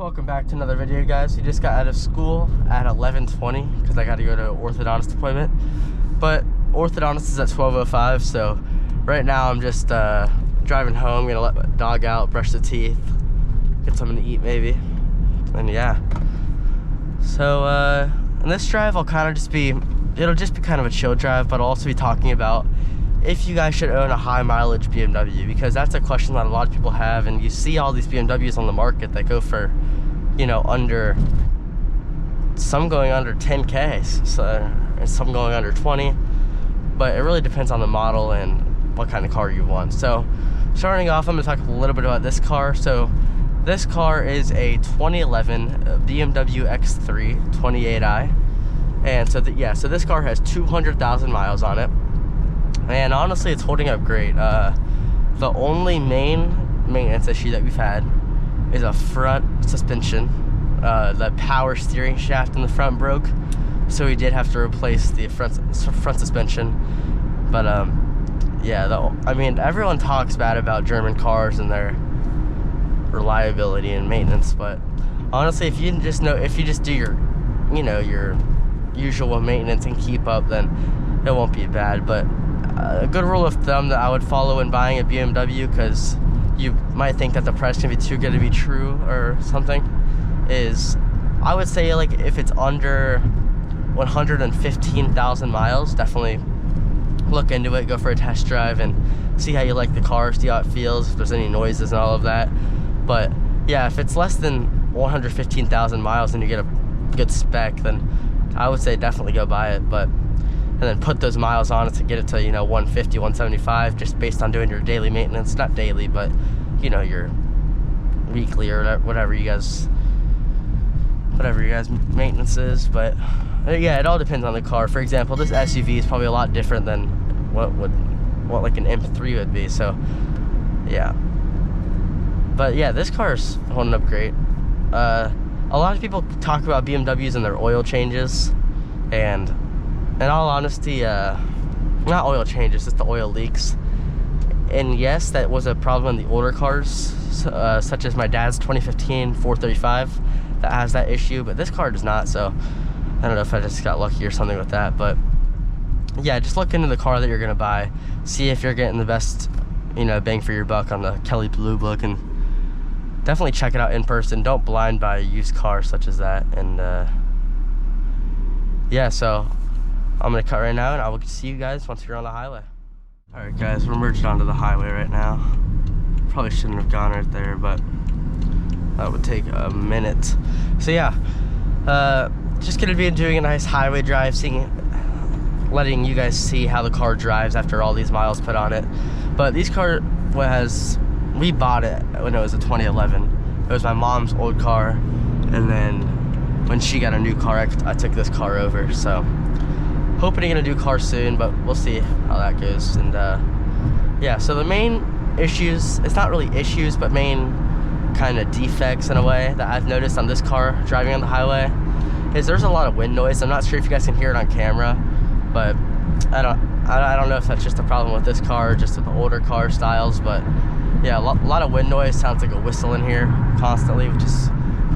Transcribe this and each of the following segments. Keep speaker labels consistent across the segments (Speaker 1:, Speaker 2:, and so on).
Speaker 1: Welcome back to another video, guys. We just got out of school at 11:20 because I got to go to an orthodontist appointment, but orthodontist is at 12:05, so right now I'm just driving home. Gonna let my dog out, brush the teeth, get something to eat maybe, and yeah. So in this drive I'll kind of just be, it'll just be kind of a chill drive, but I'll also be talking about if you guys should own a high mileage BMW, because that's a question that a lot of people have, and you see all these BMWs on the market that go for, you know, some going under 10K, so, and some going under 20, but it really depends on the model and what kind of car you want. So starting off, I'm going to talk a little bit about this car. So this car is a 2011 BMW X3 28i, and so so this car has 200,000 miles on it. And honestly, it's holding up great. The only main maintenance issue that we've had is a front suspension. The power steering shaft in the front broke, so we did have to replace the front suspension. But yeah, I mean, everyone talks bad about German cars and their reliability and maintenance, but honestly, if you just do your, you know, your usual maintenance and keep up, then it won't be bad. But a good rule of thumb that I would follow when buying a BMW, because you might think that the price can be too good to be true or something, is I would say, like, if it's under 115,000 miles, definitely look into it, go for a test drive and see how you like the car, see how it feels, if there's any noises and all of that. But yeah, if it's less than 115,000 miles and you get a good spec, then I would say definitely go buy it. But and then put those miles on it to get it to, you know, 150, 175, just based on doing your daily maintenance. Not daily, but, you know, your weekly or whatever you guys maintenance is. But yeah, it all depends on the car. For example, this SUV is probably a lot different than what like an M3 would be. So yeah, but yeah, this car is holding up great. A lot of people talk about BMWs and their oil changes, and in all honesty, not oil changes, just the oil leaks. And yes, that was a problem in the older cars, such as my dad's 2015 435 that has that issue, but this car does not. So I don't know if I just got lucky or something with that. But yeah, just look into the car that you're gonna buy, see if you're getting the best, you know, bang for your buck on the Kelly Blue Book, and definitely check it out in person. Don't blind buy a used car such as that. And yeah, so I'm gonna cut right now, and I will see you guys once you're on the highway. All right, guys, we're merged onto the highway right now. Probably shouldn't have gone right there, but that would take a minute. So yeah, just gonna be doing a nice highway drive, letting you guys see how the car drives after all these miles put on it. But this car we bought it when it was a 2011. It was my mom's old car, and then when she got a new car, I took this car over. So hoping to get a new car soon, but we'll see how that goes. And yeah, so the main issues, it's not really issues, but main kind of defects in a way that I've noticed on this car driving on the highway is there's a lot of wind noise. I'm not sure if you guys can hear it on camera, but I don't know if that's just a problem with this car or just with the older car styles. But yeah, a lot of wind noise. Sounds like a whistle in here constantly, which is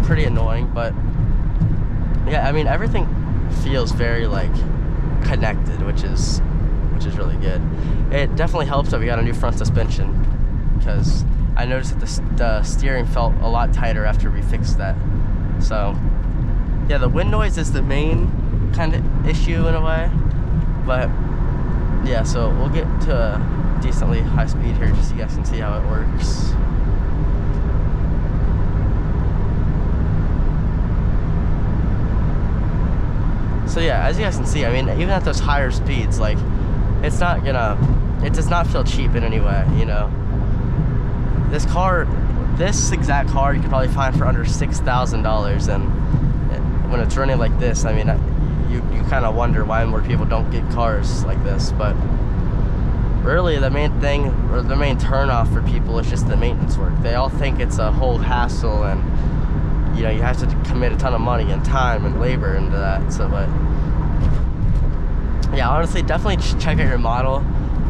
Speaker 1: pretty annoying. But yeah, I mean, everything feels very like connected, which is really good. It definitely helps that we got a new front suspension, because I noticed that the steering felt a lot tighter after we fixed that. So yeah, the wind noise is the main kind of issue in a way. But yeah, so we'll get to a decently high speed here just so you guys can see how it works. So yeah, as you guys can see, I mean, even at those higher speeds, like, it does not feel cheap in any way, you know. This exact car you could probably find for under $6,000, and when it's running like this, I mean, you kind of wonder why more people don't get cars like this. But really, the main thing, or the main turnoff for people, is just the maintenance work. They all think it's a whole hassle, and you know, you have to commit a ton of money and time and labor into that. So, but yeah, honestly, definitely check out your model.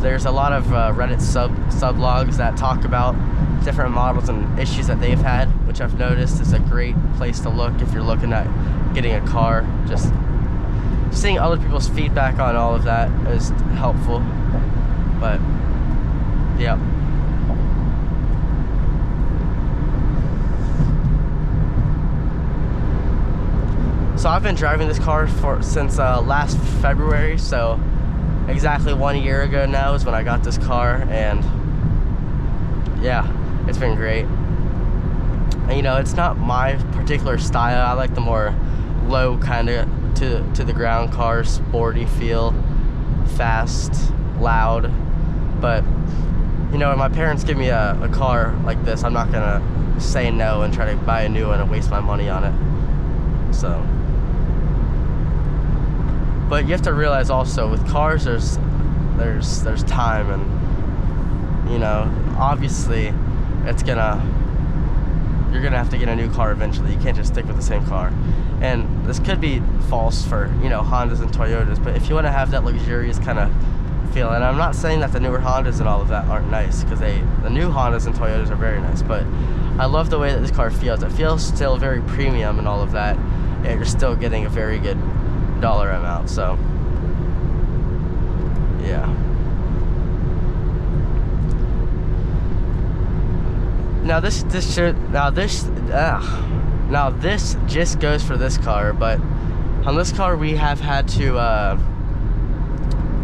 Speaker 1: there's a lot of Reddit sublogs that talk about different models and issues that they've had, which I've noticed is a great place to look if you're looking at getting a car. Just seeing other people's feedback on all of that is helpful. But yeah. So I've been driving this car since last February, so exactly 1 year ago now is when I got this car, and yeah, it's been great. And you know, it's not my particular style. I like the more low kind of to the ground cars, sporty feel, fast, loud. But you know, when my parents give me a car like this, I'm not gonna say no and try to buy a new one and waste my money on it. So, but you have to realize also with cars, there's time, and you know, obviously you're gonna have to get a new car eventually. You can't just stick with the same car. And this could be false for, you know, Hondas and Toyotas, but if you want to have that luxurious kind of feel, and I'm not saying that the newer Hondas and all of that aren't nice, because the new Hondas and Toyotas are very nice, but I love the way that this car feels. It feels still very premium and all of that, and you're still getting a very good dollar amount. So yeah. Now this just goes for this car, but on this car we have had to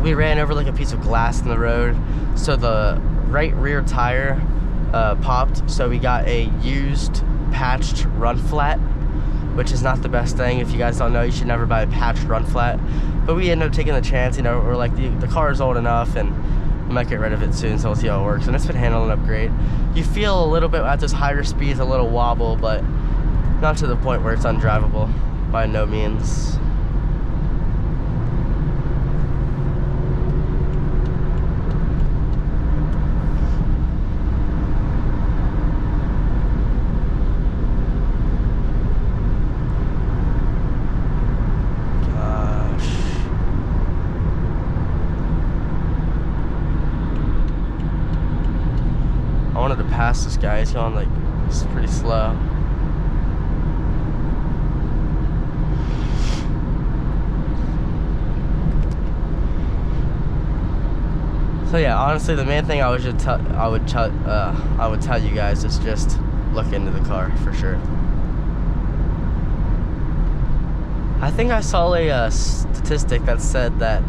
Speaker 1: we ran over like a piece of glass in the road, so the right rear tire popped, so we got a used patched run flat, which is not the best thing. If you guys don't know, you should never buy a patched run flat, but we ended up taking the chance. You know, we're like, the car is old enough and we might get rid of it soon, so we'll see how it works. And it's been handling up great. You feel a little bit at those higher speeds, a little wobble, but not to the point where it's undrivable, by no means. I wanted to pass this guy. He's going like, it's pretty slow. So yeah, honestly, the main thing I would tell you guys is just look into the car for sure. I think I saw a statistic that said that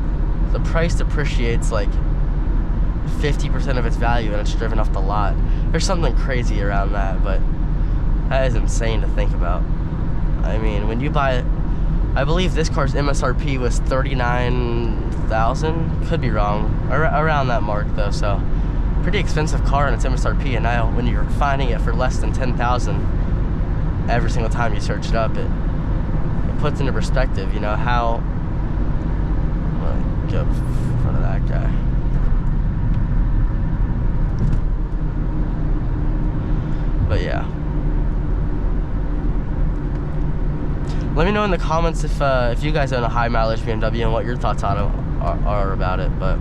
Speaker 1: the price depreciates like 50% of its value and it's driven off the lot. There's something crazy around that, but that is insane to think about. I mean, when you buy it, I believe this car's MSRP was $39,000, could be wrong, around that mark though, so pretty expensive car and its MSRP, and now when you're finding it for less than $10,000 every single time you search it up, it puts into perspective, you know, how, I'm gonna go in front of that guy. But yeah, let me know in the comments if you guys own a high mileage BMW and what your thoughts are about it. But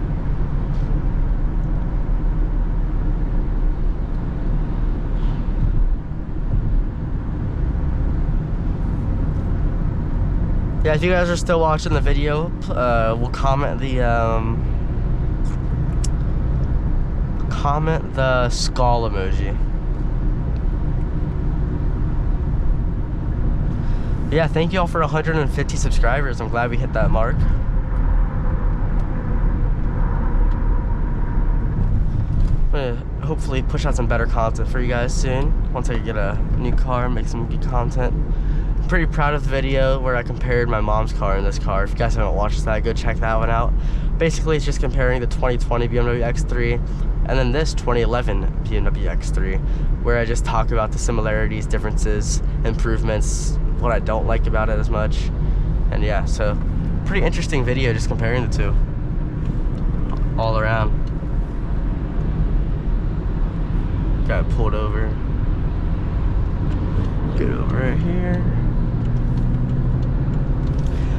Speaker 1: yeah, if you guys are still watching the video, we'll comment the skull emoji. Yeah, thank you all for 150 subscribers. I'm glad we hit that mark. I'm gonna hopefully push out some better content for you guys soon. Once I get a new car, make some good content. I'm pretty proud of the video where I compared my mom's car and this car. If you guys haven't watched that, go check that one out. Basically, it's just comparing the 2020 BMW X3 and then this 2011 BMW X3, where I just talk about the similarities, differences, improvements, what I don't like about it as much. And yeah, so pretty interesting video just comparing the two all around. Got pulled over. Get over right here.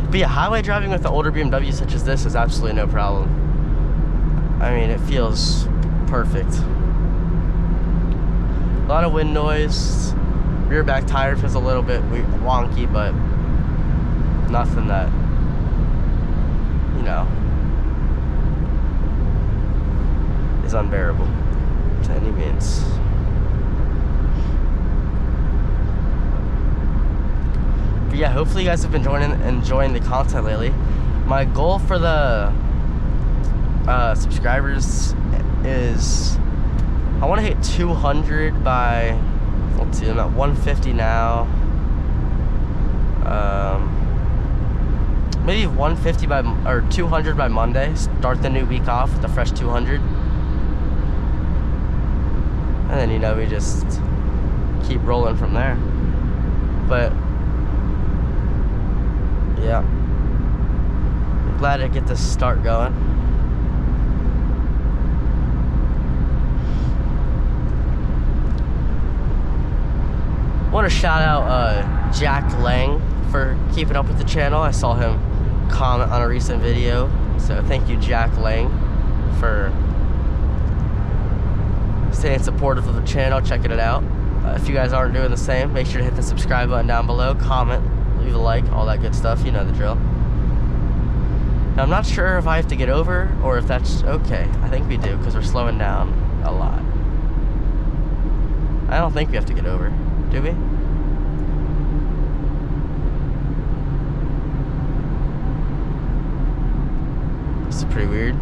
Speaker 1: But yeah, highway driving with the older BMWs such as this is absolutely no problem. I mean, it feels perfect. A lot of wind noise. Rear back tire feels a little bit wonky, but nothing that, you know, is unbearable to any means. But yeah, hopefully you guys have been enjoying the content lately. My goal for the subscribers is I want to hit 200 by, let's see, I'm at 150 now. Maybe 150 by, or 200 by Monday. Start the new week off with a fresh 200. And then, you know, we just keep rolling from there. But yeah, I'm glad to get this start going. I want to shout out Jack Lang for keeping up with the channel. I saw him comment on a recent video, so thank you, Jack Lang, for staying supportive of the channel, checking it out. If you guys aren't doing the same, make sure to hit the subscribe button down below, comment, leave a like, all that good stuff. You know the drill. Now, I'm not sure if I have to get over or if that's okay. I think we do, because we're slowing down a lot. I don't think we have to get over, do we? This is pretty weird.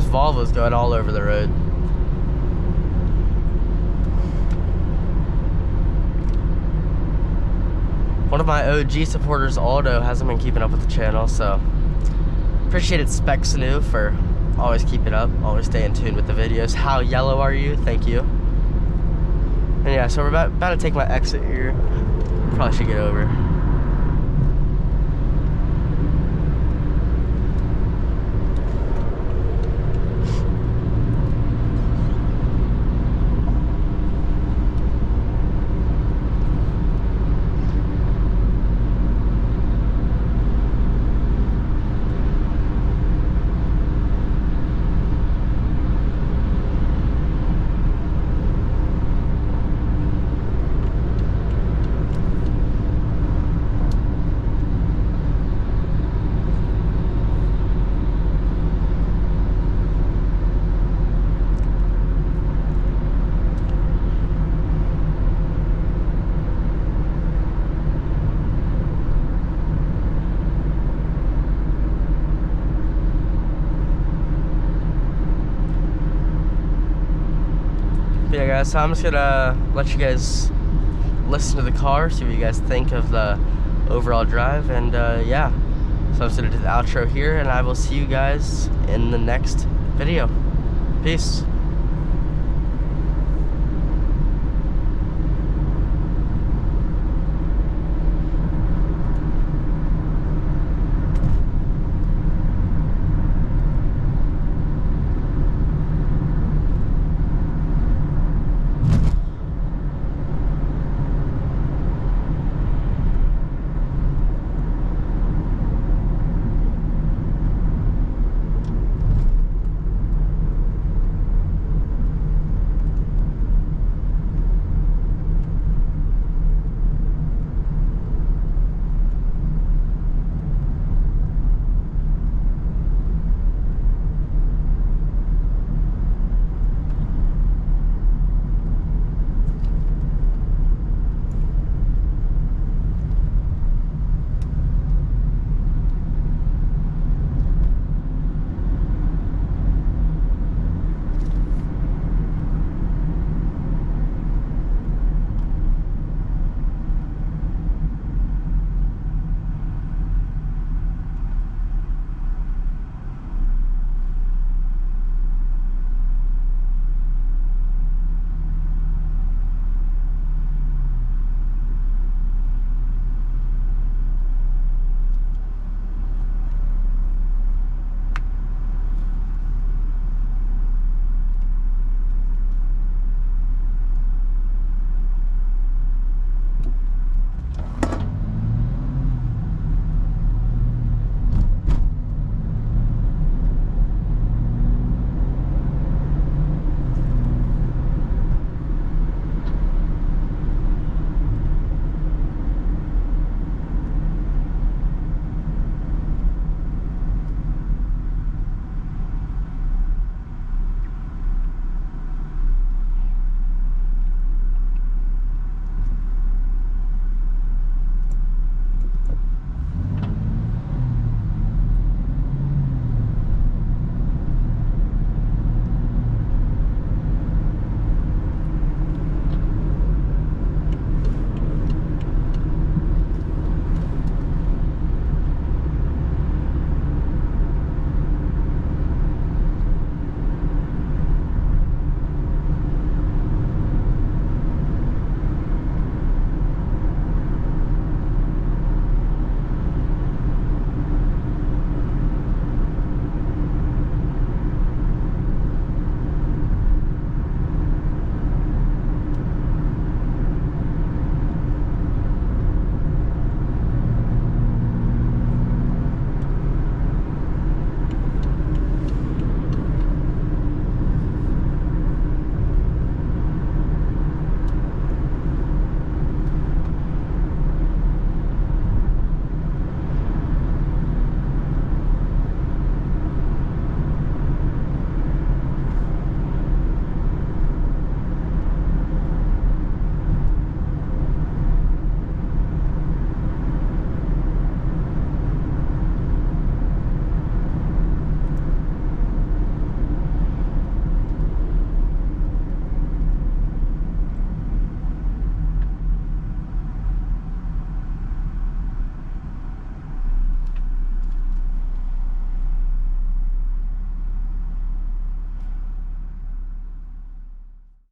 Speaker 1: Volvo's going all over the road. One of my OG supporters, Aldo, hasn't been keeping up with the channel, so appreciate it, Specs New, for always keeping up, always staying tuned with the videos. How yellow are you? Thank you. And yeah, so we're about to take my exit here. Probably should get over. But yeah, guys, so I'm just gonna let you guys listen to the car, see what you guys think of the overall drive, and yeah, so I'm just gonna do the outro here, and I will see you guys in the next video. Peace.